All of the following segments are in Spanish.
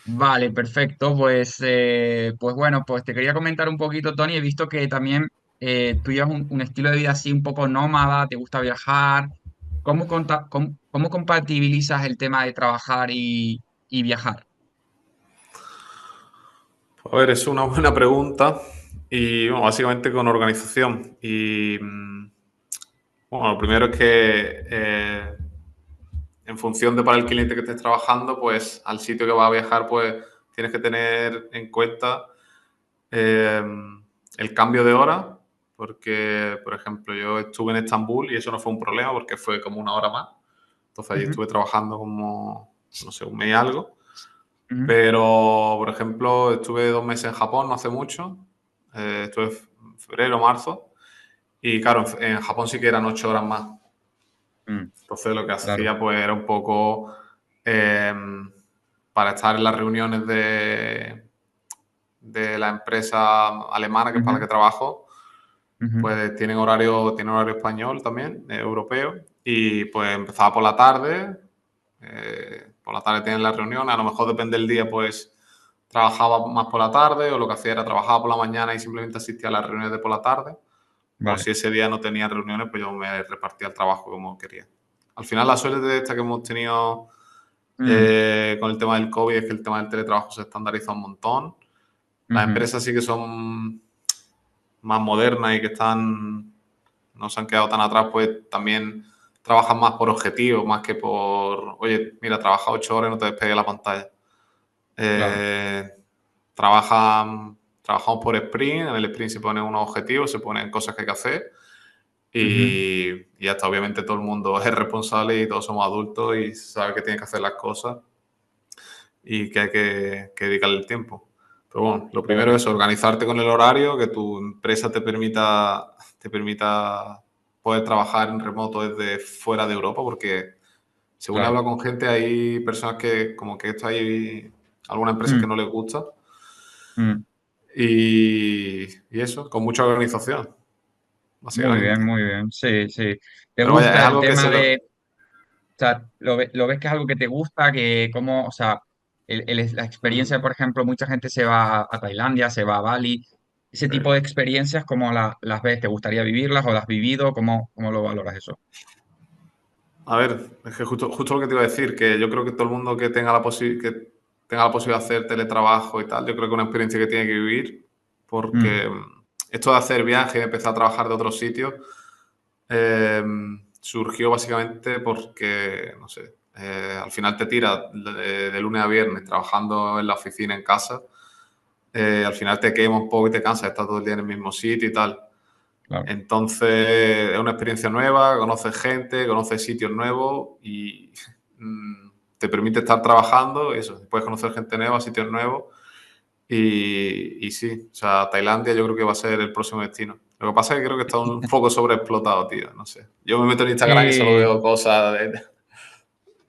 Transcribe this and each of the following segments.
Vale, perfecto. Pues bueno, pues te quería comentar un poquito, Tony. He visto que también tú llevas un estilo de vida así un poco nómada, te gusta viajar. ¿Cómo compatibilizas el tema de trabajar y viajar? A ver, es una buena pregunta y bueno, básicamente con organización. Bueno, lo primero es que en función de para el cliente que estés trabajando, pues al sitio que vas a viajar, pues tienes que tener en cuenta eh, el cambio de hora, porque, por ejemplo, yo estuve en Estambul y eso no fue un problema porque fue como una hora más. Entonces allí Ujú, estuve trabajando como, no sé, un mes y algo. ujú. Pero, por ejemplo, estuve 2 meses en Japón no hace mucho. Estuve en febrero, marzo. Y claro, en Japón sí que eran 8 horas más. Mm, Entonces lo que claro. hacía pues era un poco eh, para estar en las reuniones de la empresa alemana que es para la Ujú, que trabajo, ujú. pues tiene horario español también, europeo, y pues empezaba por la tarde tienen las reuniones, a lo mejor depende del día, pues trabajaba más por la tarde, o lo que hacía era trabajaba por la mañana y simplemente asistía a las reuniones de por la tarde, o Vale. si ese día no tenía reuniones, pues yo me repartía el trabajo como quería. Al final la suerte de esta que hemos tenido Mm, con el tema del COVID es que el tema del teletrabajo se estandariza un montón. Las ujú. empresas sí que son más modernas y que no se han quedado tan atrás, pues también trabajan más por objetivos, más que por, oye, mira, trabaja 8 horas y no te despegue la pantalla. Claro. Eh, trabajamos por sprint, en el sprint se ponen unos objetivos, se ponen cosas que hay que hacer Ujú. y hasta obviamente todo el mundo es responsable y todos somos adultos y sabe que tiene que hacer las cosas y que hay que dedicarle el tiempo. Pero bueno, lo primero Claro. es organizarte con el horario, que tu empresa te permita poder trabajar en remoto desde fuera de Europa, porque según he Claro. hablado con gente, hay personas que como que esto hay algunas empresas que Mm, no les gusta mm. y eso, con mucha organización, Muy bien, básicamente. muy bien. Sí, sí. ¿Te Pero vaya, es gusta el algo que tema se de, lo... o sea, lo ves que es algo que te gusta, que como, o sea, la experiencia, Ujú. por ejemplo, mucha gente se va a Tailandia, se va a Bali, ese tipo de Sí. experiencias, ¿cómo las ves? ¿Te gustaría vivirlas o las has vivido? ¿Cómo lo valoras eso? A ver, es que justo lo que te iba a decir, que yo creo que todo el mundo que tenga la posibilidad de hacer teletrabajo y tal, yo creo que es una experiencia que tiene que vivir, Mm, porque esto de hacer viajes y empezar a trabajar de otros sitios eh, surgió básicamente porque, no sé, al final te tiras de lunes a viernes trabajando en la oficina, en casa, al final te quema un poco y te cansa de estar todo el día en el mismo sitio y tal. claro. Entonces es una experiencia nueva, conoces gente, conoces sitios nuevos y te permite estar trabajando, eso, puedes conocer gente nueva, sitios nuevos y sí, o sea, Tailandia yo creo que va a ser el próximo destino. Lo que pasa es que creo que está un poco sobreexplotado, tío, no sé. Yo me meto en Instagram y solo Sí, veo cosas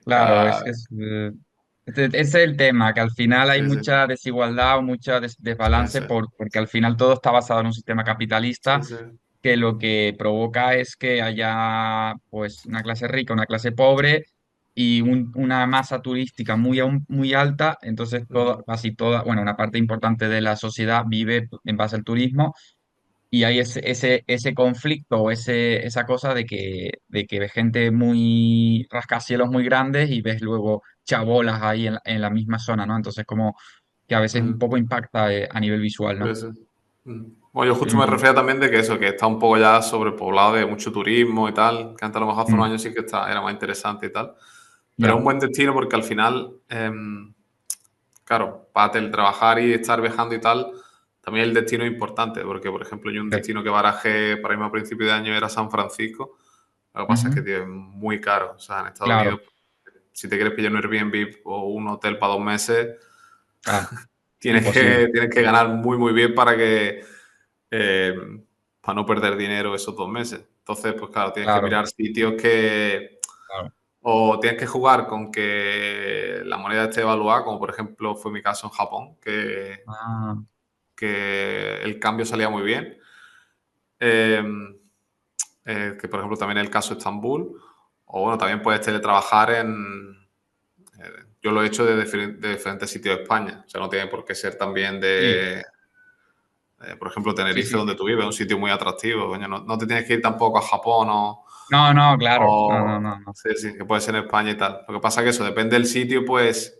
claro, ese es el tema, que al final hay sí, sí, mucha desigualdad o mucha desbalance sí, porque al final todo está basado en un sistema sí, capitalista sí, que lo que provoca es que haya pues una clase rica, una clase pobre y una masa turística muy alta, entonces ujú, casi toda, bueno, una parte importante de la sociedad vive en base al turismo y hay ese conflicto o esa cosa de que ves gente muy rascacielos muy grandes y ves luego chabolas ahí en la misma zona, ¿no? Entonces como que a veces un ujú. poco impacta a nivel visual, ¿no? Sí, sí. Bueno, yo justo me Mm, refería también de que eso, que está un poco ya sobrepoblado de mucho turismo y tal, que antes a lo mejor hace unos mm, años sí que era más interesante y tal. Pero es ya, un buen destino porque al final, claro, para teletrabajar y estar viajando y tal, también el destino es importante, porque por ejemplo yo un sí. destino que barajé para irme a principio de año era San Francisco. Lo que pasa es que, Ujú, tío, es muy caro. O sea, en Estados claro, Unidos, si te quieres pillar un Airbnb o un hotel para 2 meses, ah, tienes imposible. que, tienes que ganar muy, muy bien eh, para no perder dinero esos 2 meses. Entonces, pues claro, tienes que Claro, mirar sitios que claro. o tienes que jugar con que la moneda esté evaluada, como por ejemplo fue mi caso en Japón, Ah, que el cambio salía muy bien. Eh, que por ejemplo también el caso de Estambul. O bueno, también puedes teletrabajar yo lo he hecho de diferentes sitios de España. O sea, no tiene por qué ser también Sí, por ejemplo, sí, Tenerife, sí, donde sí. tú vives, un sitio muy atractivo. Coño, no te tienes que ir tampoco a Japón No, no, claro. No, no, o no, no. sí, sí, que puede ser en España y tal. Lo que pasa es que eso, depende del sitio, pues,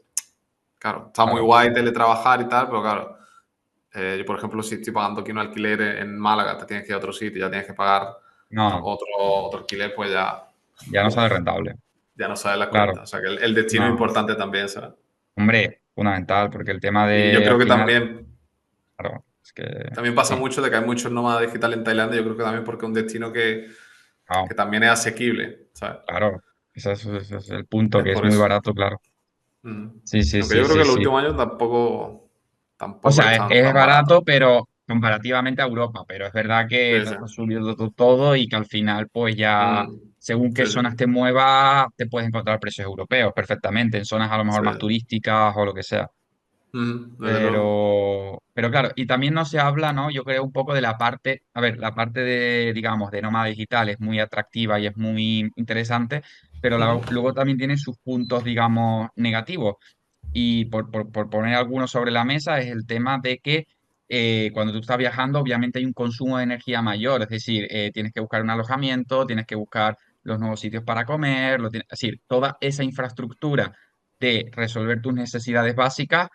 claro, está muy Claro. guay teletrabajar y tal, pero claro, yo, por ejemplo, si estoy pagando aquí un alquiler en Málaga, te tienes que ir a otro sitio, ya tienes que pagar No, otro alquiler, pues ya, ya no sale uf, rentable. ya no sabes las Claro. cuentas. O sea, que el destino es No. importante también, ¿sabes? Hombre, fundamental, porque el tema Y yo de creo al que final, claro, es que también pasa sí. mucho de que hay muchos nómadas digitales en Tailandia, yo creo que también porque es un destino Wow, que también es asequible, ¿sabes? claro. Ese es el punto, Es que es por muy eso. barato, claro. Mm. Sí, sí, Aunque yo sí, creo que sí, en los sí. últimos años O tampoco es sea, es tan barato. barato, pero comparativamente a Europa, pero es verdad que Sí, sí. está subiendo todo y que al final, pues ya, Mm. según qué Sí, sí. zonas te muevas, te puedes encontrar precios europeos perfectamente, en zonas a lo mejor Sí. más turísticas o lo que sea. Desde luego. Pero claro, y también no se habla, ¿no? Yo creo un poco de la parte, a ver, la parte de, digamos, de nómada digital es muy atractiva y es muy interesante, pero Ujú. luego también tiene sus puntos, digamos, negativos. Y por poner algunos sobre la mesa es el tema de que cuando tú estás viajando, obviamente hay un consumo de energía mayor, es decir, tienes que buscar un alojamiento, tienes que buscar los nuevos sitios para comer, es decir, toda esa infraestructura de resolver tus necesidades básicas,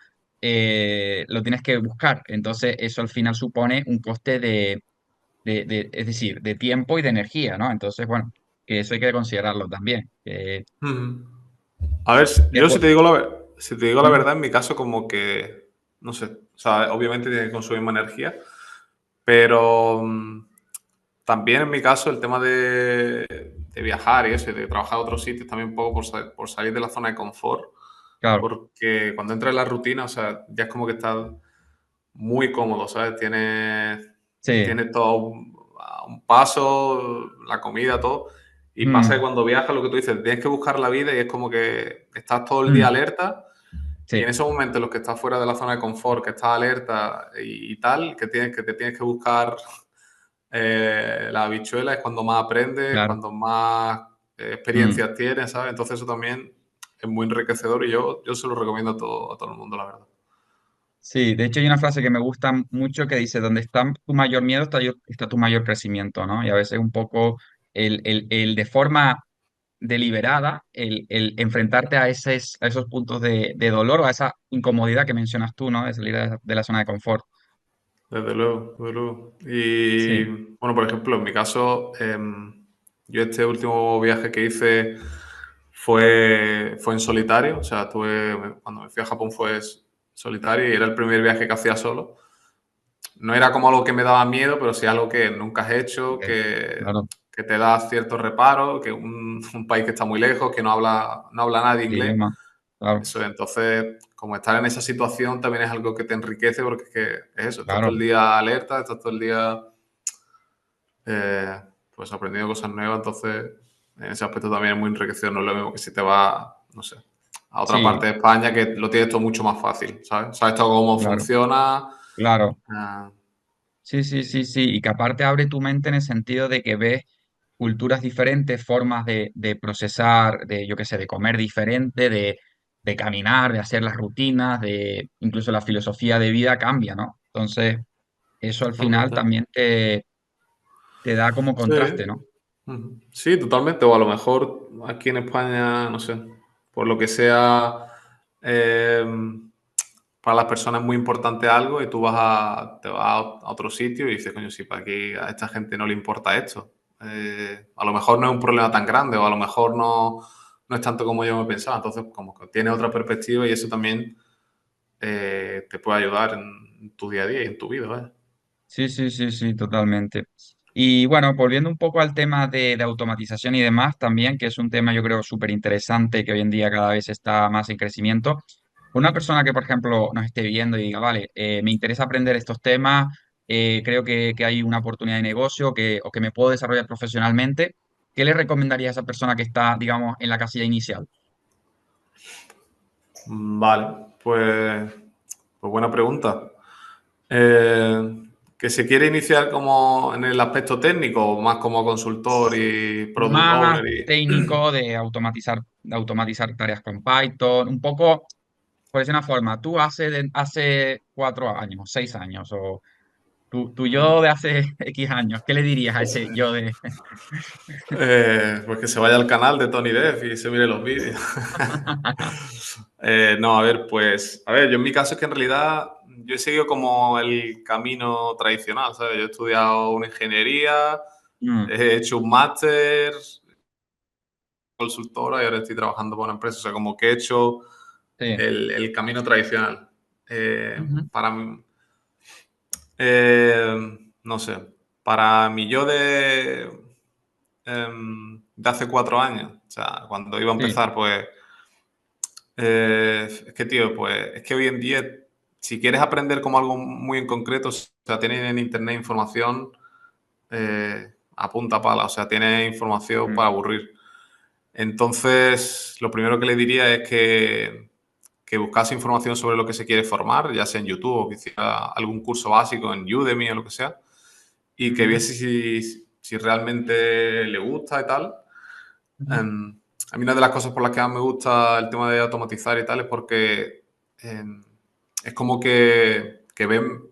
lo tienes que buscar. Entonces, eso al final supone un coste es decir, de tiempo y de energía, ¿no? Entonces, bueno, que eso hay que considerarlo también. Ujú. A ver, Que yo por- si te digo la ¿Mm? verdad, en mi caso como que, no sé, o sea, obviamente tiene que consumir más energía, pero también en mi caso el tema de viajar y eso, y de trabajar a otros sitios, también un poco por salir de la zona de confort, Claro, porque cuando entras en la rutina, o sea, ya es como que estás muy cómodo, ¿sabes? sí. Tienes todo a un paso, la comida, todo. Y pasa que Mm, cuando viajas, lo que tú dices, tienes que buscar la vida y es como que estás todo el día mm, alerta y en sí, esos momentos en los que estás fuera de la zona de confort, que estás alerta y tal, que te tienes que buscar la habichuela, es cuando más aprendes, claro. cuando más Mm. experiencias tienes, ¿sabes? Entonces eso también es muy enriquecedor y yo se lo recomiendo a todo el mundo, la verdad. Sí, de hecho hay una frase que me gusta mucho que dice, donde está tu mayor miedo está tu mayor crecimiento, ¿no? Y a veces un poco el de forma deliberada, el enfrentarte a esos puntos de dolor o a esa incomodidad que mencionas tú, ¿no? De salir de la zona de confort. Desde luego, desde luego. Y Sí, bueno, por ejemplo, en mi caso, yo este último viaje que hice fue en solitario, o sea, cuando me fui a Japón solitario y era el primer viaje que hacía solo. No era como algo que me daba miedo, pero sí algo que nunca has hecho, ok, claro, que te da cierto reparo, que un país que está muy lejos, que no habla nadie el inglés. idioma, claro, Eso, entonces, como estar en esa situación también es algo que te enriquece porque es que es eso, estás todo claro, el día alerta, estás todo el día pues aprendiendo cosas nuevas, entonces en ese aspecto también es muy enriquecedor, no es lo mismo que si te vas, no sé, a otra parte sí, de España que lo tienes todo mucho más fácil, ¿sabes? Sabes todo cómo claro, funciona. claro. ah, Sí, sí, sí, sí, y que aparte abre tu mente en el sentido de que ves culturas diferentes, formas de procesar, de, yo qué sé, de comer diferente, de caminar, de hacer las rutinas, de incluso la filosofía de vida cambia, ¿no? Entonces, eso al final totalmente. también te da como contraste, Sí. ¿no? Ujú. Sí, totalmente. O a lo mejor aquí en España, no sé, por lo que sea, eh, para las personas es muy importante algo y te vas a otro sitio y dices, coño, si para aquí a esta gente no le importa esto. A lo mejor no es un problema tan grande o a lo mejor no es tanto como yo me pensaba. Entonces, como que tiene otra perspectiva y eso también te puede ayudar en tu día a día y en tu vida, ¿vale? Sí, sí, sí, sí, totalmente. Y bueno, volviendo un poco al tema de automatización y demás también, que es un tema yo creo súper interesante que hoy en día cada vez está más en crecimiento. Una persona que, por ejemplo, nos esté viendo y diga, vale, me interesa aprender estos temas, creo que hay una oportunidad de negocio o que me puedo desarrollar profesionalmente, ¿qué le recomendaría a esa persona que está, digamos, en la casilla inicial? Vale, pues buena pregunta. Eh, que se quiere iniciar como en el aspecto técnico o más como consultor y product Más owner y... técnico de automatizar tareas con Python, un poco, por decir una forma, tú hace 4 años, 6 años, o tu yo de hace X años, ¿qué le dirías a ese yo de... Pues que se vaya al canal de Tony Dev y se mire los vídeos. No, a ver, pues, a ver, yo en mi caso es que en realidad yo he seguido como el camino tradicional, ¿sabes? Yo he estudiado una ingeniería, Mm, he hecho un máster, consultora y ahora estoy trabajando para una empresa, o sea, como que he hecho sí. el camino tradicional. Ujú, Para mí, no sé, para mi yo de hace 4 años, o sea, cuando iba a sí. empezar, pues, es que, tío, pues, es que hoy en día, si quieres aprender como algo muy en concreto, o sea, tienes en internet información a punta pala, o sea, tienes información Mm, para aburrir. Entonces, lo primero que le diría es que buscase información sobre lo que se quiere formar, ya sea en YouTube o que hiciera algún curso básico en Udemy o lo que sea, y que ujú, viese si realmente le gusta y tal. ujú, Em, a mí una de las cosas por las que más me gusta el tema de automatizar y tal es porque es como que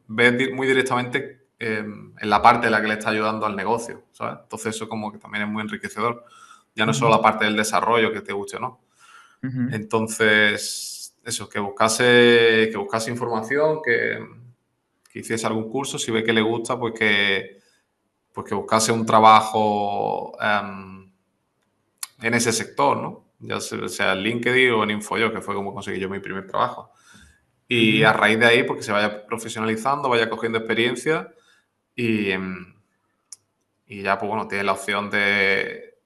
ves muy directamente en la parte en la que le está ayudando al negocio, ¿sabes? Entonces eso como que también es muy enriquecedor. Ya no solo ujú, la parte del desarrollo que te guste o no. ujú, Entonces, eso, que buscase información, que hiciese algún curso, si ve que le gusta, pues que buscase un trabajo en ese sector, ¿no? Ya sea en LinkedIn o en InfoYo, que fue como conseguí yo mi primer trabajo. Y ujú, a raíz de ahí, porque se vaya profesionalizando, vaya cogiendo experiencia y, y ya, pues bueno, tiene la opción de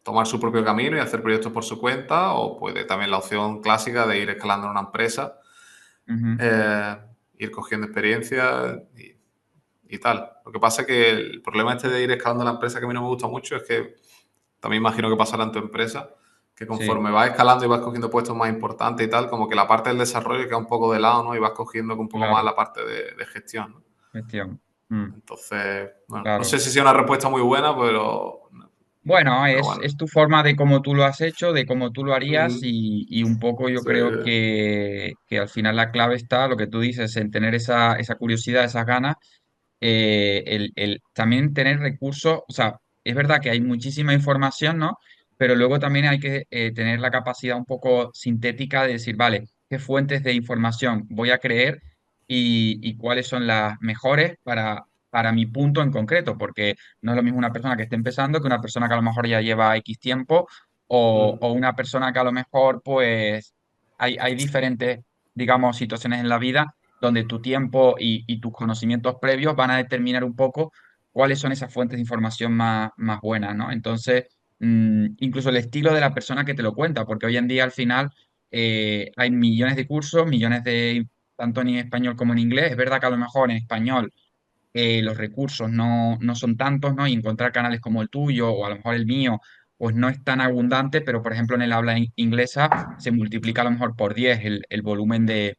tomar su propio camino y hacer proyectos por su cuenta, o puede también la opción clásica de ir escalando en una empresa, ujú. eh, ir cogiendo experiencia y tal. Lo que pasa es que el problema este de ir escalando en la empresa que a mí no me gusta mucho es que también imagino que pasará en tu empresa, que Sí, conforme vas escalando y vas cogiendo puestos más importantes y tal, como que la parte del desarrollo queda un poco de lado, ¿no? Y vas cogiendo un poco más claro, la parte de gestión, ¿no? gestión. Mm, Entonces, bueno, no claro. sé si sea una respuesta muy buena, Bueno, pero es bueno. tu forma de cómo tú lo has hecho, de cómo tú lo harías Ujú. y un poco yo Sí. creo que al final la clave está, lo que tú dices, en tener esa curiosidad, esas ganas, el también tener recursos, o sea, es verdad que hay muchísima información, ¿no? Pero luego también hay que tener la capacidad un poco sintética de decir, vale, ¿qué fuentes de información voy a creer y cuáles son las mejores para mi punto en concreto? Porque no es lo mismo una persona que esté empezando que una persona que a lo mejor ya lleva X tiempo o Mm, una persona que a lo mejor pues hay diferentes, digamos, situaciones en la vida donde tu tiempo y tus conocimientos previos van a determinar un poco cuáles son esas fuentes de información más buenas, ¿no? Entonces, incluso el estilo de la persona que te lo cuenta, porque hoy en día al final hay millones de cursos, millones de, tanto en español como en inglés. Es verdad que a lo mejor en español los recursos no son tantos, ¿no? Y encontrar canales como el tuyo o a lo mejor el mío, pues no es tan abundante, pero por ejemplo en el habla inglesa se multiplica a lo mejor por 10 el volumen de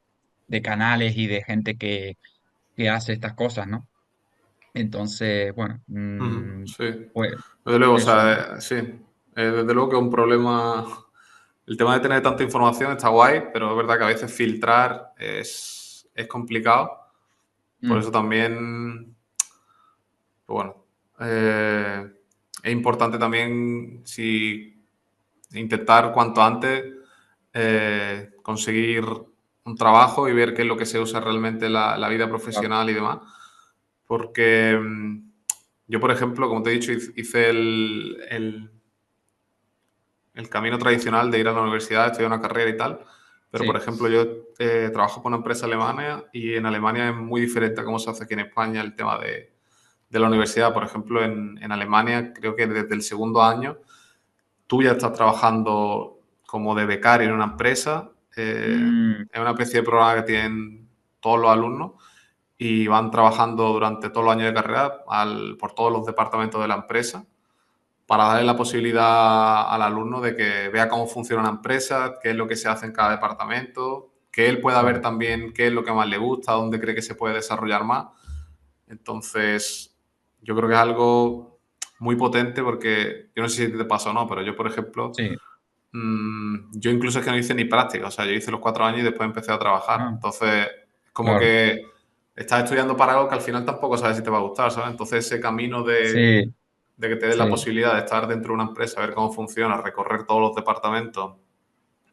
canales y de gente que hace estas cosas, ¿no? Entonces, bueno, sí. pues Desde luego, o eso, ¿no? sea, sí. Desde luego que es un problema. El tema de tener tanta información está guay, pero es verdad que a veces filtrar es complicado. Por Mm, eso también, pues bueno, eh, es importante también si intentar cuanto antes conseguir un trabajo y ver qué es lo que se usa realmente en la vida claro, profesional y demás. Porque yo, por ejemplo, como te he dicho, hice el camino tradicional de ir a la universidad, estudiar una carrera y tal. Pero, por sí. ejemplo, yo trabajo para una empresa alemana y en Alemania es muy diferente a cómo se hace aquí en España el tema de la universidad. Por ejemplo, en Alemania creo que desde el segundo año tú ya estás trabajando como de becario en una empresa. Mm, Es una especie de programa que tienen todos los alumnos y van trabajando durante todos los años de carrera por todos los departamentos de la empresa para darle la posibilidad al alumno de que vea cómo funciona una empresa, qué es lo que se hace en cada departamento, que él pueda ver claro, también qué es lo que más le gusta, dónde cree que se puede desarrollar más. Entonces, yo creo que es algo muy potente porque yo no sé si te pasa o no, pero yo, por ejemplo, Sí, yo incluso es que no hice ni práctica, o sea, yo hice los 4 años y después empecé a trabajar. ah, Entonces, es como claro, que estás estudiando para algo que al final tampoco sabes si te va a gustar, ¿sabes? Entonces, ese camino sí, de que te den la sí, posibilidad de estar dentro de una empresa, ver cómo funciona, recorrer todos los departamentos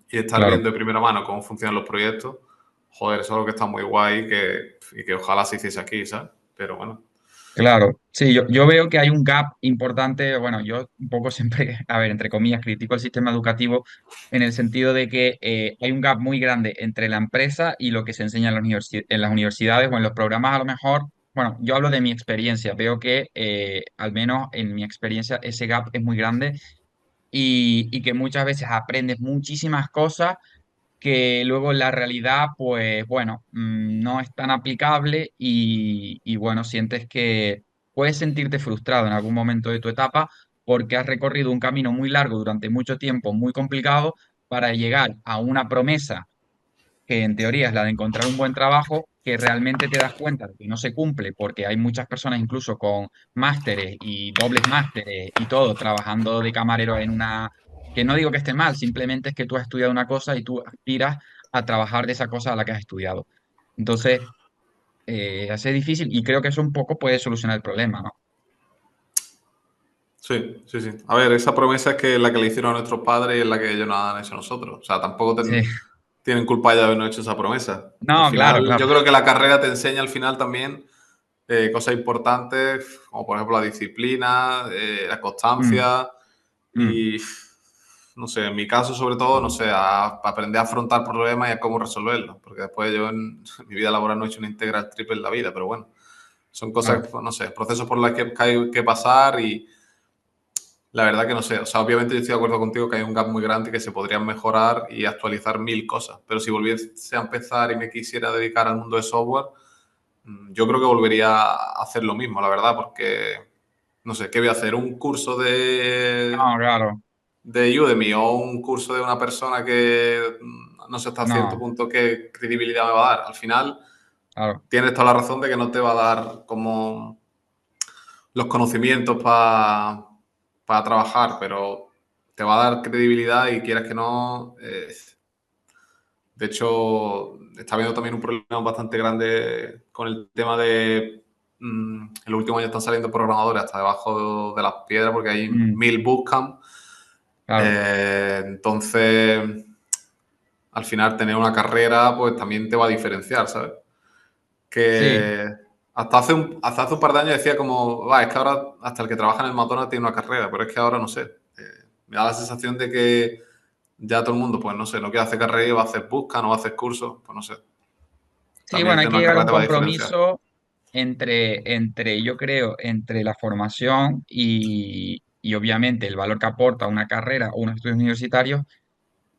y estar claro. viendo de primera mano cómo funcionan los proyectos, joder, eso es algo que está muy guay y que ojalá se hiciese aquí, ¿sabes? Pero bueno, Claro, sí, yo veo que hay un gap importante, bueno, yo un poco siempre, a ver, entre comillas, critico el sistema educativo en el sentido de que hay un gap muy grande entre la empresa y lo que se enseña en en las universidades o en los programas a lo mejor, bueno, yo hablo de mi experiencia, veo que al menos en mi experiencia ese gap es muy grande y que muchas veces aprendes muchísimas cosas que luego en la realidad, pues bueno, no es tan aplicable y bueno, sientes que puedes sentirte frustrado en algún momento de tu etapa porque has recorrido un camino muy largo durante mucho tiempo, muy complicado, para llegar a una promesa que en teoría es la de encontrar un buen trabajo, que realmente te das cuenta de que no se cumple, porque hay muchas personas incluso con másteres y dobles másteres y todo, trabajando de camarero en una, que no digo que esté mal, simplemente es que tú has estudiado una cosa y tú aspiras a trabajar de esa cosa a la que has estudiado. Entonces, hace difícil y creo que eso un poco puede solucionar el problema, ¿no? sí, sí, sí. A ver, esa promesa es que la que le hicieron a nuestros padres y es la que ellos nos han hecho a nosotros. O sea, tampoco Sí, tienen culpa de habernos hecho esa promesa. Al no, final, claro, claro. yo creo que la carrera te enseña al final también cosas importantes, como por ejemplo la disciplina, la Mm, constancia mm, y, no sé, en mi caso sobre todo, no sé, a aprender a afrontar problemas y a cómo resolverlos. Porque después yo en mi vida laboral no he hecho una integral triple en la vida, pero bueno, son cosas, claro. no sé, procesos por los que hay que pasar y la verdad que no sé. O sea, obviamente yo estoy de acuerdo contigo que hay un gap muy grande y que se podrían mejorar y actualizar mil cosas. Pero si volviese a empezar y me quisiera dedicar al mundo de software, yo creo que volvería a hacer lo mismo, la verdad, porque no sé, ¿qué voy a hacer? ¿Un curso No, claro. de Udemy o un curso de una persona que no sé hasta cierto No, punto qué credibilidad me va a dar? Al final, claro. tienes toda la razón de que no te va a dar como los conocimientos para trabajar, pero te va a dar credibilidad y quieras que no. De hecho, está habiendo también un problema bastante grande con el tema de. En los últimos años están saliendo programadores hasta debajo de las piedras porque hay Mm, 1000 bootcamp. claro. Entonces, al final, tener una carrera, pues también te va a diferenciar, ¿sabes? Sí. Que hasta hace un par de años decía como, va, es que ahora hasta el que trabaja en el McDonald's tiene una carrera, pero es que ahora no sé. Me da la sensación de que ya todo el mundo, pues no sé, no quiere hacer carrera y va a hacer busca, no va a hacer cursos, pues no sé. Sí, También bueno, el hay tener que una llegar a carrera un te va a diferenciar. compromiso yo creo, entre la formación y obviamente el valor que aporta una carrera o unos estudios universitarios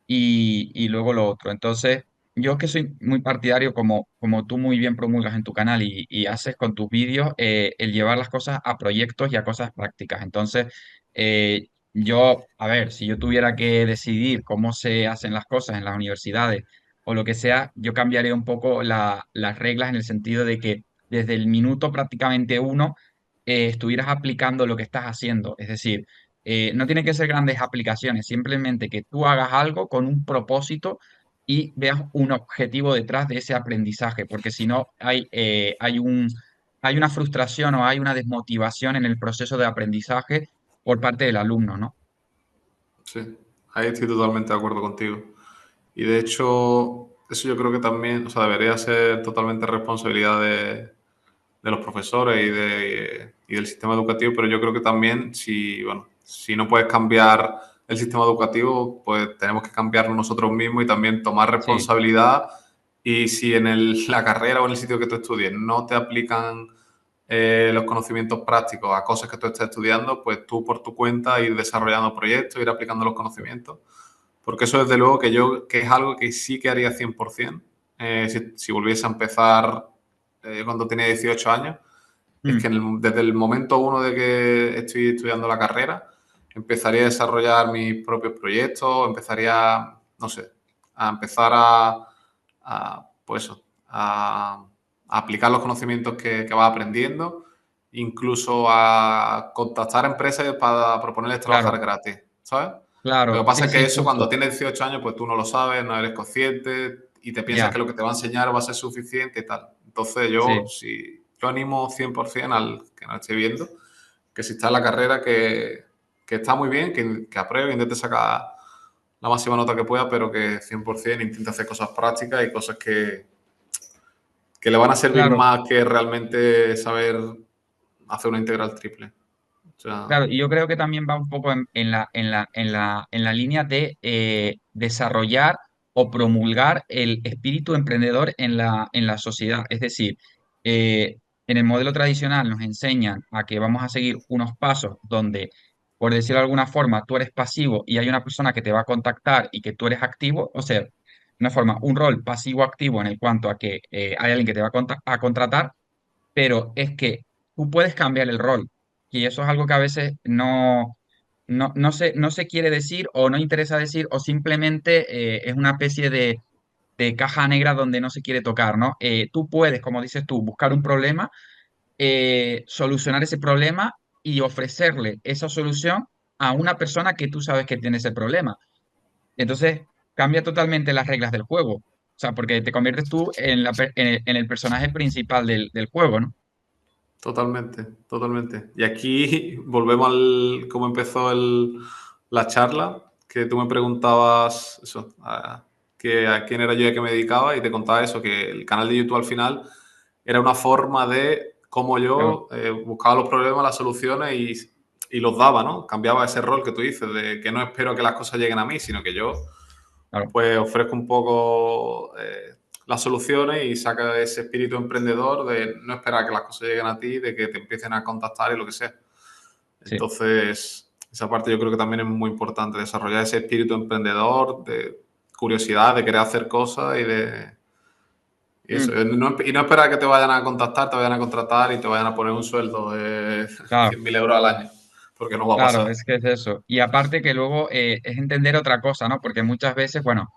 y luego lo otro. Entonces, yo que soy muy partidario, como tú muy bien promulgas en tu canal y haces con tus vídeos, el llevar las cosas a proyectos y a cosas prácticas. Entonces, yo, a ver, si yo tuviera que decidir cómo se hacen las cosas en las universidades o lo que sea, yo cambiaría un poco las reglas en el sentido de que desde el minuto prácticamente uno estuvieras aplicando lo que estás haciendo. Es decir, no tiene que ser grandes aplicaciones, simplemente que tú hagas algo con un propósito y veas un objetivo detrás de ese aprendizaje, porque si no hay una frustración o hay una desmotivación en el proceso de aprendizaje por parte del alumno, ¿no? Sí, ahí estoy totalmente de acuerdo contigo. Y de hecho, eso yo creo que también, o sea, debería ser totalmente responsabilidad de los profesores y del sistema educativo, pero yo creo que también si, bueno, si no puedes cambiar el sistema educativo, pues tenemos que cambiarlo nosotros mismos y también tomar Sí, responsabilidad. Y si en la carrera o en el sitio que tú estudies no te aplican los conocimientos prácticos a cosas que tú estás estudiando, pues tú por tu cuenta ir desarrollando proyectos, ir aplicando los conocimientos. Porque eso desde luego que es algo que sí que haría 100%, si volviese a empezar cuando tenía 18 años, es que mm, desde el momento uno de que estoy estudiando la carrera, empezaría a desarrollar mis propios proyectos, empezaría, no sé, a empezar pues, a aplicar los conocimientos que vas aprendiendo, incluso a contactar a empresas para proponerles trabajar Claro, gratis, ¿sabes? Lo que claro, pasa sí, es que sí, eso cuando justo, tienes 18 años, pues tú no lo sabes, no eres consciente y te piensas ya, que lo que te va a enseñar va a ser suficiente y tal. Entonces sí, yo animo 100% al que nos esté viendo, que si está en la carrera, que está muy bien, que apruebe, intente sacar la máxima nota que pueda, pero que 100% intente hacer cosas prácticas y cosas que le van a servir claro. más que realmente saber hacer una integral triple. O sea, Claro, y yo creo que también va un poco en la línea de desarrollar o promulgar el espíritu emprendedor en la sociedad. Es decir, en el modelo tradicional nos enseñan a que vamos a seguir unos pasos donde, por decirlo de alguna forma, tú eres pasivo y hay una persona que te va a contactar y que tú eres activo. O sea, una forma, un rol pasivo-activo en el cuanto a que hay alguien que te va a contratar, pero es que tú puedes cambiar el rol. Y eso es algo que a veces no se quiere decir o no interesa decir o simplemente es una especie de caja negra donde no se quiere tocar, ¿no? Tú puedes, como dices tú, buscar un problema, solucionar ese problema y ofrecerle esa solución a una persona que tú sabes que tiene ese problema. Entonces, cambia totalmente las reglas del juego. O sea, porque te conviertes tú en el personaje principal del juego, ¿no? totalmente, totalmente. Y aquí volvemos al cómo empezó la charla, que tú me preguntabas eso, que a quién era yo y a qué me dedicaba, y te contaba eso, que el canal de YouTube al final era una forma de cómo Claro, yo buscaba los problemas, las soluciones y los daba, ¿no? Cambiaba ese rol que tú dices, de que no espero que las cosas lleguen a mí, sino que yo claro. pues ofrezco un poco las soluciones y saca ese espíritu emprendedor de no esperar que las cosas lleguen a ti, de que te empiecen a contactar y lo que sea. Sí. Entonces, esa parte yo creo que también es muy importante, desarrollar ese espíritu emprendedor, de curiosidad, de querer hacer cosas y eso. Mm, Y no esperar que te vayan a contactar, te vayan a contratar y te vayan a poner un sueldo de claro, 100.000 euros al año, porque no va a claro, pasar. es que es eso. Y aparte que luego es entender otra cosa, ¿no? Porque muchas veces, bueno,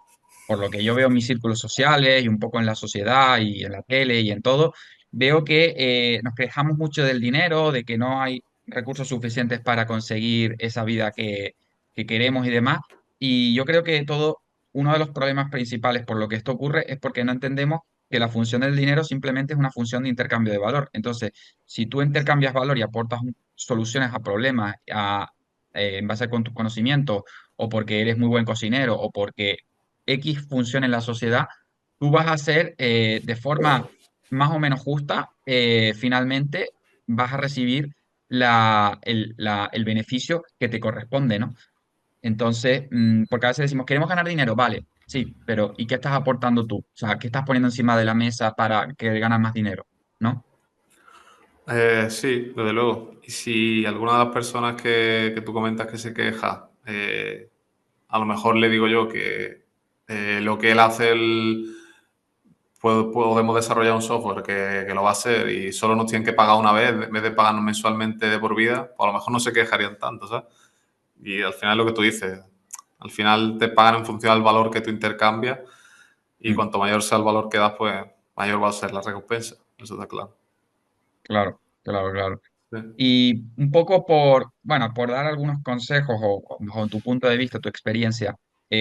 por lo que yo veo en mis círculos sociales y un poco en la sociedad y en la tele y en todo, veo que nos quejamos mucho del dinero, de que no hay recursos suficientes para conseguir esa vida que queremos y demás. Y yo creo que todo, uno de los problemas principales por lo que esto ocurre es porque no entendemos que la función del dinero simplemente es una función de intercambio de valor. Entonces, si tú intercambias valor y aportas soluciones a problemas en base con tus conocimientos, o porque eres muy buen cocinero, o porque X función en la sociedad, tú vas a hacer de forma más o menos justa, finalmente vas a recibir el beneficio que te corresponde, ¿no? Entonces, porque a veces decimos, queremos ganar dinero, vale, sí, pero ¿y qué estás aportando tú? O sea, ¿qué estás poniendo encima de la mesa para que ganas más dinero? ¿No? Sí, desde luego. Y si alguna de las personas que tú comentas que se queja, a lo mejor le digo yo que lo que él hace, podemos desarrollar un software que lo va a hacer y solo nos tienen que pagar una vez en vez de pagarnos mensualmente de por vida, pues a lo mejor no se quejarían tanto, ¿sabes? Y al final lo que tú dices, al final te pagan en función del valor que tú intercambias y Mm, cuanto mayor sea el valor que das, pues mayor va a ser la recompensa. Eso está claro. claro, claro, claro. Sí. Y un poco por, bueno, por dar algunos consejos o tu punto de vista, tu experiencia,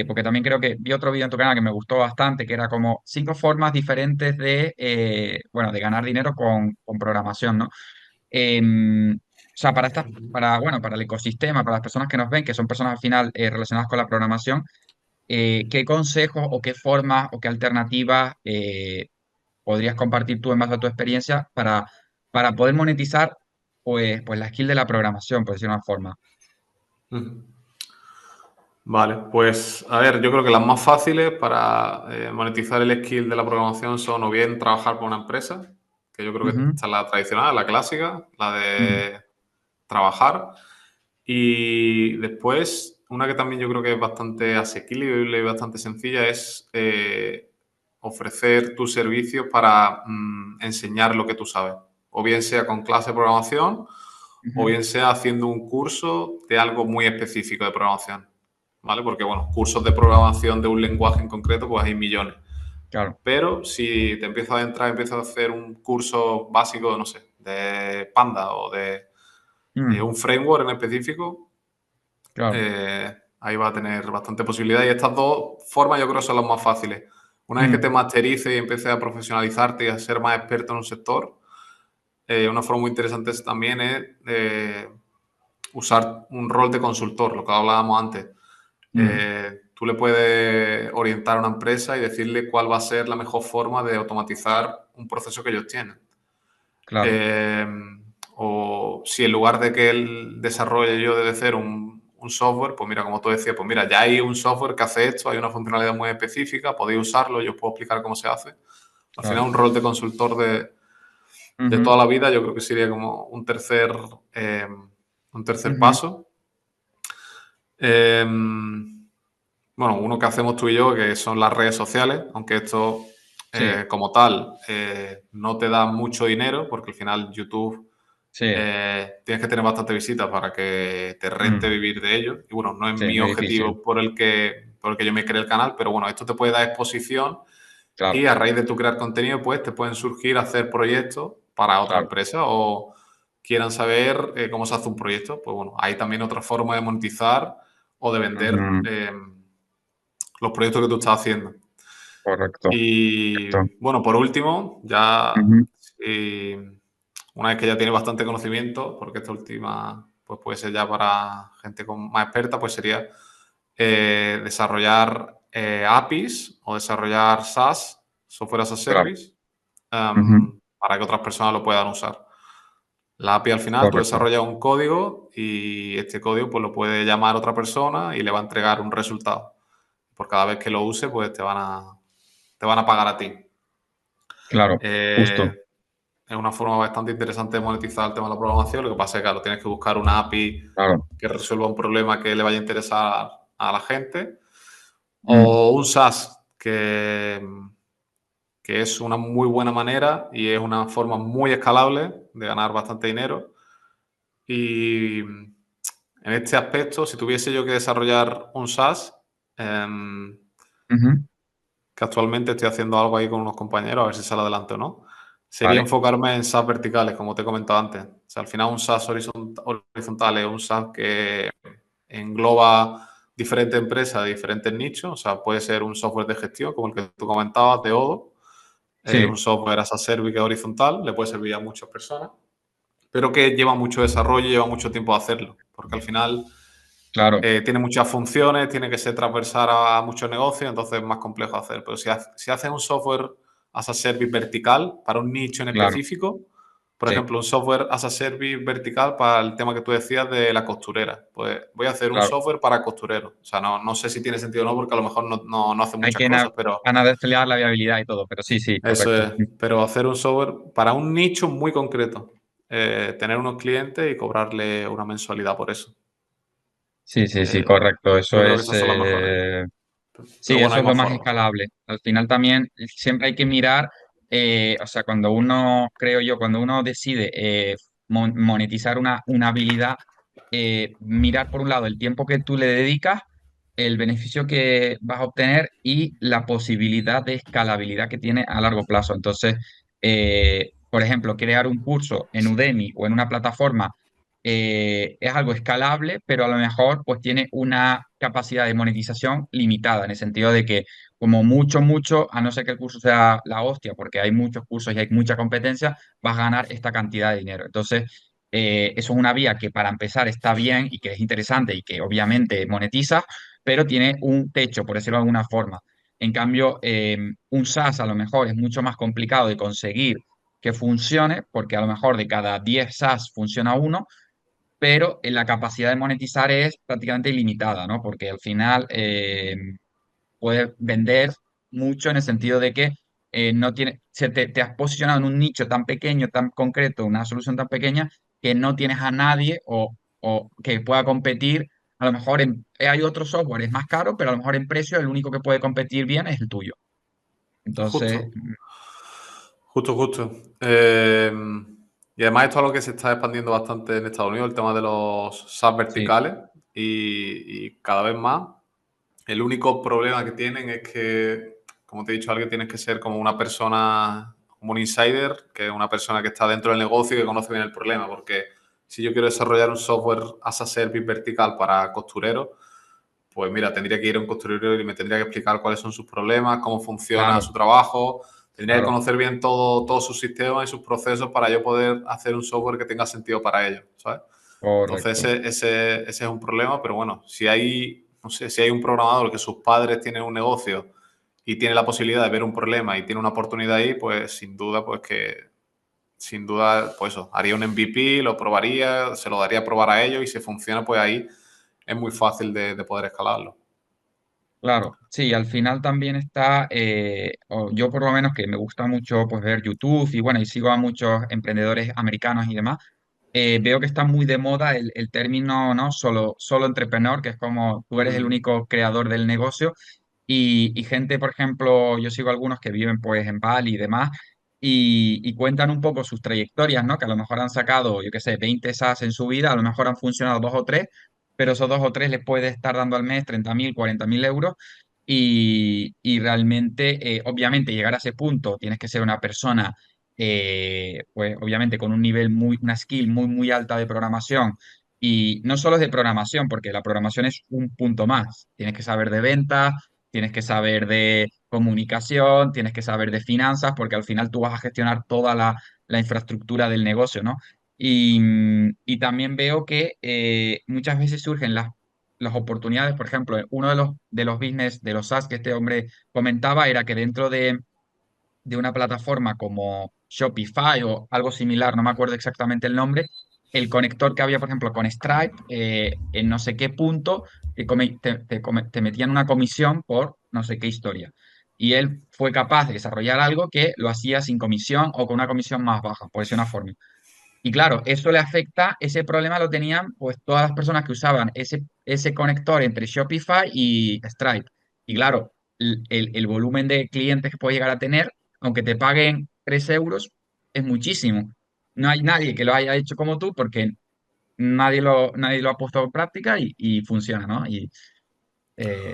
porque también creo que vi otro video en tu canal que me gustó bastante, que era como 5 formas diferentes de, bueno, de ganar dinero con programación, ¿no? O sea, bueno, para el ecosistema, para las personas que nos ven, que son personas al final relacionadas con la programación, ¿qué consejos o qué formas o qué alternativas podrías compartir tú en base a tu experiencia para poder monetizar pues la skill de la programación, por decirlo de una forma? Ujú. Vale, pues a ver, yo creo que las más fáciles para monetizar el skill de la programación son o bien trabajar para una empresa, que yo creo que Ujú, esta es la tradicional, la clásica, la mm, de trabajar. Y después, una que también yo creo que es bastante asequible y bastante sencilla es ofrecer tus servicios para enseñar lo que tú sabes. O bien sea con clase de programación, o ujú, bien sea haciendo un curso de algo muy específico de programación. ¿Vale? Porque, bueno, cursos de programación de un lenguaje en concreto, pues hay millones. claro. Pero si te empiezas a entrar, empiezas a hacer un curso básico, no sé, de Panda o de Mm, un framework en específico, claro. ahí va a tener bastante posibilidad. Y estas dos formas yo creo son las más fáciles. Una vez que te Mm, masterices y empieces a profesionalizarte y a ser más experto en un sector, una forma muy interesante también es usar un rol de consultor, lo que hablábamos antes. mm, Tú le puedes orientar a una empresa y decirle cuál va a ser la mejor forma de automatizar un proceso que ellos tienen. claro. Eh, o si en lugar de que él desarrolle yo desde cero un software, pues mira, como tú decías, pues mira, ya hay un software que hace esto, hay una funcionalidad muy específica, podéis usarlo, yo os puedo explicar cómo se hace. Al final, Claro. un rol de consultor de Ujú, toda la vida, yo creo que sería como eh, un tercer ujú, paso. Eh, bueno, uno que hacemos tú y yo, que son las redes sociales, aunque esto sí, como tal no te da mucho dinero, porque al final YouTube sí. tienes que tener bastante visitas para que te rente Mm, vivir de ello. Y bueno, no es sí, mi muy difícil. objetivo por el que yo me creé el canal, pero bueno, esto te puede dar exposición y Claro, a raíz de tu crear contenido, pues te pueden surgir hacer proyectos para otra claro. empresa o quieran saber cómo se hace un proyecto. Pues bueno, hay también otra forma de monetizar o de vender Ujú, los proyectos que tú estás haciendo. correcto. Y Correcto. bueno, por último, ya Ujú, una vez que ya tienes bastante conocimiento, porque esta última pues puede ser ya para gente más experta, pues sería desarrollar APIs o desarrollar SaaS, Software as a claro. Service, Ujú, para que otras personas lo puedan usar. La API al final tú correcto. desarrollas un código y este código pues lo puede llamar otra persona y le va a entregar un resultado. Por cada vez que lo use, pues te van a pagar a ti. Claro, Eh, justo. es una forma bastante interesante de monetizar el tema de la programación. Lo que pasa es que, claro, tienes que buscar una API Claro. que resuelva un problema que le vaya a interesar a la gente. Mm, O un SaaS que es una muy buena manera y es una forma muy escalable de ganar bastante dinero. Y en este aspecto, si tuviese yo que desarrollar un SaaS, em, ujú, que actualmente estoy haciendo algo ahí con unos compañeros, a ver si sale adelante o no, sería vale. enfocarme en SaaS verticales, como te he comentado antes. O sea, al final un SaaS horizontal es un SaaS que engloba diferentes empresas, diferentes nichos. O sea, puede ser un software de gestión, como el que tú comentabas, de Odoo, Sí, un software as a service que es horizontal, le puede servir a muchas personas, pero que lleva mucho desarrollo y lleva mucho tiempo hacerlo, porque al final claro, tiene muchas funciones, tiene que ser transversal a muchos negocios, entonces es más complejo hacer. Pero si haces un software as a service vertical para un nicho en claro. específico, por Sí, ejemplo, un software as a service vertical para el tema que tú decías de la costurera, pues voy a hacer un claro. software para costureros. O sea, no sé si tiene sentido o no, porque a lo mejor no hace Hay muchas que cosas, pero analizar la viabilidad y todo, pero sí, sí, eso correcto. es. Pero hacer un software para un nicho muy concreto, tener unos clientes y cobrarle una mensualidad por eso. Sí, sí, sí, Eh, correcto. yo Eso creo que es, esas son las mejores. sí, Pero bueno, eso hay es lo más más formas. escalable. Al final también siempre hay que mirar, o sea, cuando uno, creo yo, cuando uno decide monetizar una habilidad, mirar por un lado el tiempo que tú le dedicas, el beneficio que vas a obtener y la posibilidad de escalabilidad que tiene a largo plazo. Entonces, por ejemplo, crear un curso en Udemy o en una plataforma es algo escalable, pero a lo mejor pues tiene una capacidad de monetización limitada, en el sentido de que como mucho, mucho, a no ser que el curso sea la hostia, porque hay muchos cursos y hay mucha competencia, vas a ganar esta cantidad de dinero. Entonces, eso es una vía que para empezar está bien y que es interesante y que obviamente monetiza, pero tiene un techo, por decirlo de alguna forma. En cambio, un SaaS a lo mejor es mucho más complicado de conseguir que funcione, porque a lo mejor de cada 10 SaaS funciona uno, pero la capacidad de monetizar es prácticamente ilimitada, ¿no? Porque al final puedes vender mucho en el sentido de que no tiene, te has posicionado en un nicho tan pequeño, tan concreto, una solución tan pequeña, que no tienes a nadie o que pueda competir. A lo mejor hay otro software, es más caro, pero a lo mejor en precio el único que puede competir bien es el tuyo. Entonces, Justo, justo, justo. Y además esto es algo que se está expandiendo bastante en Estados Unidos, el tema de los SaaS sí, verticales y cada vez más. El único problema que tienen es que como te he dicho, alguien tienes que ser como una persona, como un insider, que es una persona que está dentro del negocio y que conoce bien el problema, porque si yo quiero desarrollar un software as a service vertical para costureros, pues mira, tendría que ir a un costurero y me tendría que explicar cuáles son sus problemas, cómo funciona Claro, su trabajo, tendría que claro, conocer bien todos sus sistemas y sus procesos para yo poder hacer un software que tenga sentido para ellos, ¿sabes? Entonces correcto. ese es un problema, pero bueno, si hay, no sé, si hay un programador que sus padres tienen un negocio y tiene la posibilidad de ver un problema y tiene una oportunidad ahí, pues sin duda, pues eso, haría un MVP, lo probaría, se lo daría a probar a ellos y si funciona, pues ahí es muy fácil de poder escalarlo. Claro, sí, al final también está, o yo por lo menos que me gusta mucho pues ver YouTube y bueno, y sigo a muchos emprendedores americanos y demás, veo que está muy de moda el término, ¿no? Solo entrepreneur, que es como tú eres el Mm, único creador del negocio y gente, por ejemplo, yo sigo algunos que viven pues en Bali y demás y cuentan un poco sus trayectorias, ¿no? Que a lo mejor han sacado, yo qué sé, 20 SaaS en su vida, a lo mejor han funcionado dos o tres, pero esos dos o tres les puede estar dando al mes 30.000, 40.000 euros y realmente, obviamente, llegar a ese punto tienes que ser una persona, pues obviamente con un nivel una skill muy alta de programación. Y no solo es de programación, porque la programación es un punto más. Tienes que saber de ventas, tienes que saber de comunicación, tienes que saber de finanzas, porque al final tú vas a gestionar toda la infraestructura del negocio, ¿no? Y también veo que muchas veces surgen las oportunidades, por ejemplo, uno de los business, de los SaaS que este hombre comentaba, era que dentro de una plataforma como Shopify o algo similar, no me acuerdo exactamente el nombre, el conector que había, por ejemplo, con Stripe, en no sé qué punto, te metían una comisión por no sé qué historia. Y él fue capaz de desarrollar algo que lo hacía sin comisión o con una comisión más baja, por decir una forma. Y claro, eso le afecta, ese problema lo tenían pues todas las personas que usaban ese conector entre Shopify y Stripe. Y claro, el volumen de clientes que puede llegar a tener, aunque te paguen 3 euros, es muchísimo. No hay nadie que lo haya hecho como tú porque nadie lo ha puesto en práctica y funciona, ¿no? Y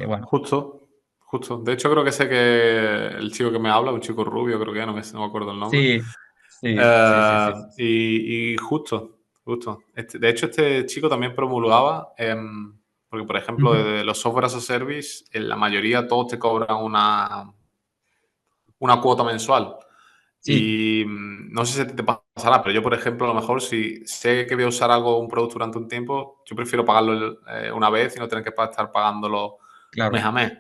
bueno, justo, justo. De hecho, creo que sé que el chico que me habla, un chico rubio, creo que no me acuerdo el nombre. sí, sí. Y justo, justo. De hecho, este chico también promulgaba, porque por ejemplo, Ujú. de los software as a service, en la mayoría todos te cobran una cuota mensual. Sí, Y no sé si a ti te pasará, pero yo, por ejemplo, a lo mejor si sé que voy a usar algo, un producto durante un tiempo, yo prefiero pagarlo una vez y no tener que estar pagándolo mes claro, a mes.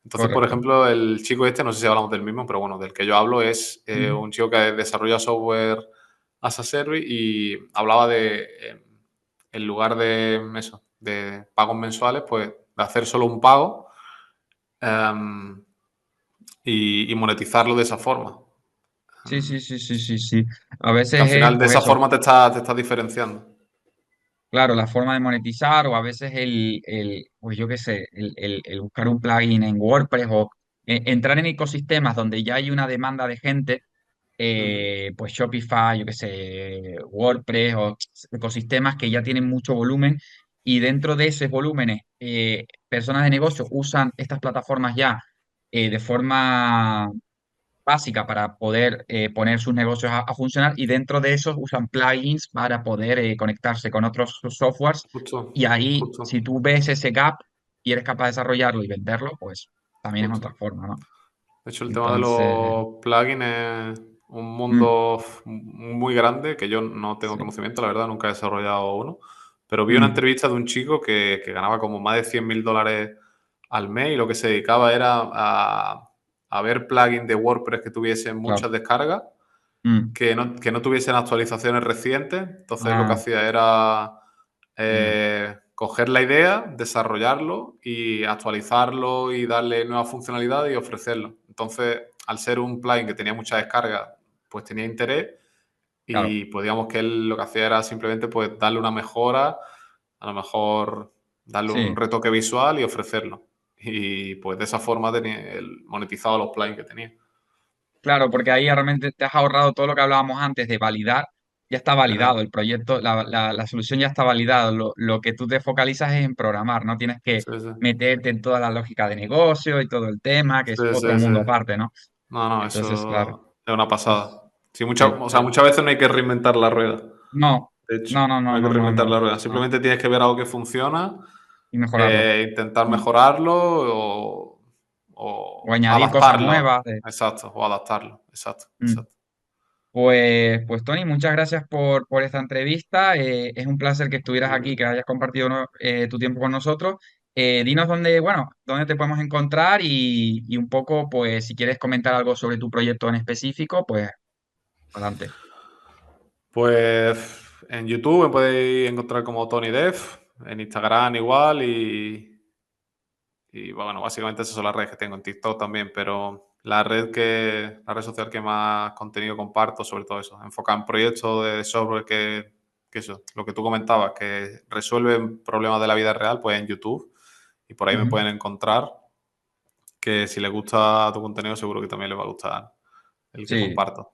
Entonces, por correcto. ejemplo, el chico este, no sé si hablamos del mismo, pero bueno, del que yo hablo es Ujú. un chico que desarrolla software as a service y hablaba de, en lugar de eso, de pagos mensuales, pues de hacer solo un pago em, y monetizarlo de esa forma. Em, Sí. A que al veces es, final de pues esa eso. forma te está diferenciando. Claro, la forma de monetizar o a veces pues yo qué sé, el buscar un plugin en WordPress o entrar en ecosistemas donde ya hay una demanda de gente, Ujú. pues Shopify, yo qué sé, WordPress o ecosistemas que ya tienen mucho volumen y dentro de esos volúmenes, personas de negocio usan estas plataformas ya de forma básica para poder poner sus negocios a funcionar y dentro de esos usan plugins para poder conectarse con otros softwares y Justo, ahí si justo, tú ves ese gap y eres capaz de desarrollarlo y venderlo, pues también es otra justo. forma, ¿no? De hecho, el tema de Entonces, los plugins es un mm, mundo muy grande que yo no tengo sí, conocimiento, la verdad, nunca he desarrollado uno. Pero vi una mm, entrevista de un chico que ganaba como más de 100.000 dólares al mes y lo que se dedicaba era a ver plugins de WordPress que tuviesen claro, muchas descargas, mm, que no tuviesen actualizaciones recientes. Entonces lo que ah, hacía era mm, coger la idea, desarrollarlo y actualizarlo y darle nuevas funcionalidades y ofrecerlo. Entonces, al ser un plugin que tenía mucha descarga, pues tenía interés claro, y pues digamos que él lo que hacía era simplemente pues darle una mejora, a lo mejor darle un sí. retoque visual y ofrecerlo. Y pues de esa forma tenía el monetizado los plugins que tenía. Claro, porque ahí realmente te has ahorrado todo lo que hablábamos antes de validar. ya está Genial. validado el proyecto, la solución ya está validada. Lo que tú te focalizas es en programar, no tienes que Sí, sí. meterte en toda la lógica de negocio y todo el tema, que es Sí, otro sí, sí. mundo aparte, ¿no? No, no, Entonces, claro, eso es una pasada. Sí, sí. o sea, muchas veces no hay que reinventar la rueda. No, De hecho, no, no, no no, hay que no, no, reinventar no, la rueda. no. Simplemente tienes que ver algo que funciona, Y mejorarlo. intentar Mm. mejorarlo O o añadir cosas adaptarlo. nuevas. Exacto, o adaptarlo. Exacto, Mm. exacto. Pues Tony, muchas gracias por esta entrevista. Es un placer que estuvieras Muy aquí, bien. que hayas compartido tu tiempo con nosotros. Dinos dónde te podemos encontrar y un poco, pues, si quieres comentar algo sobre tu proyecto en específico, pues, adelante. Pues en YouTube me podéis encontrar como Tony Dev, en Instagram igual y bueno, básicamente esas son las redes que tengo, en TikTok también, pero la red social que más contenido comparto, sobre todo eso, enfocada en proyectos de software que eso, lo que tú comentabas, que resuelven problemas de la vida real, pues en YouTube, y por ahí me Ujú. pueden encontrar, que si les gusta tu contenido seguro que también les va a gustar el que Sí, comparto.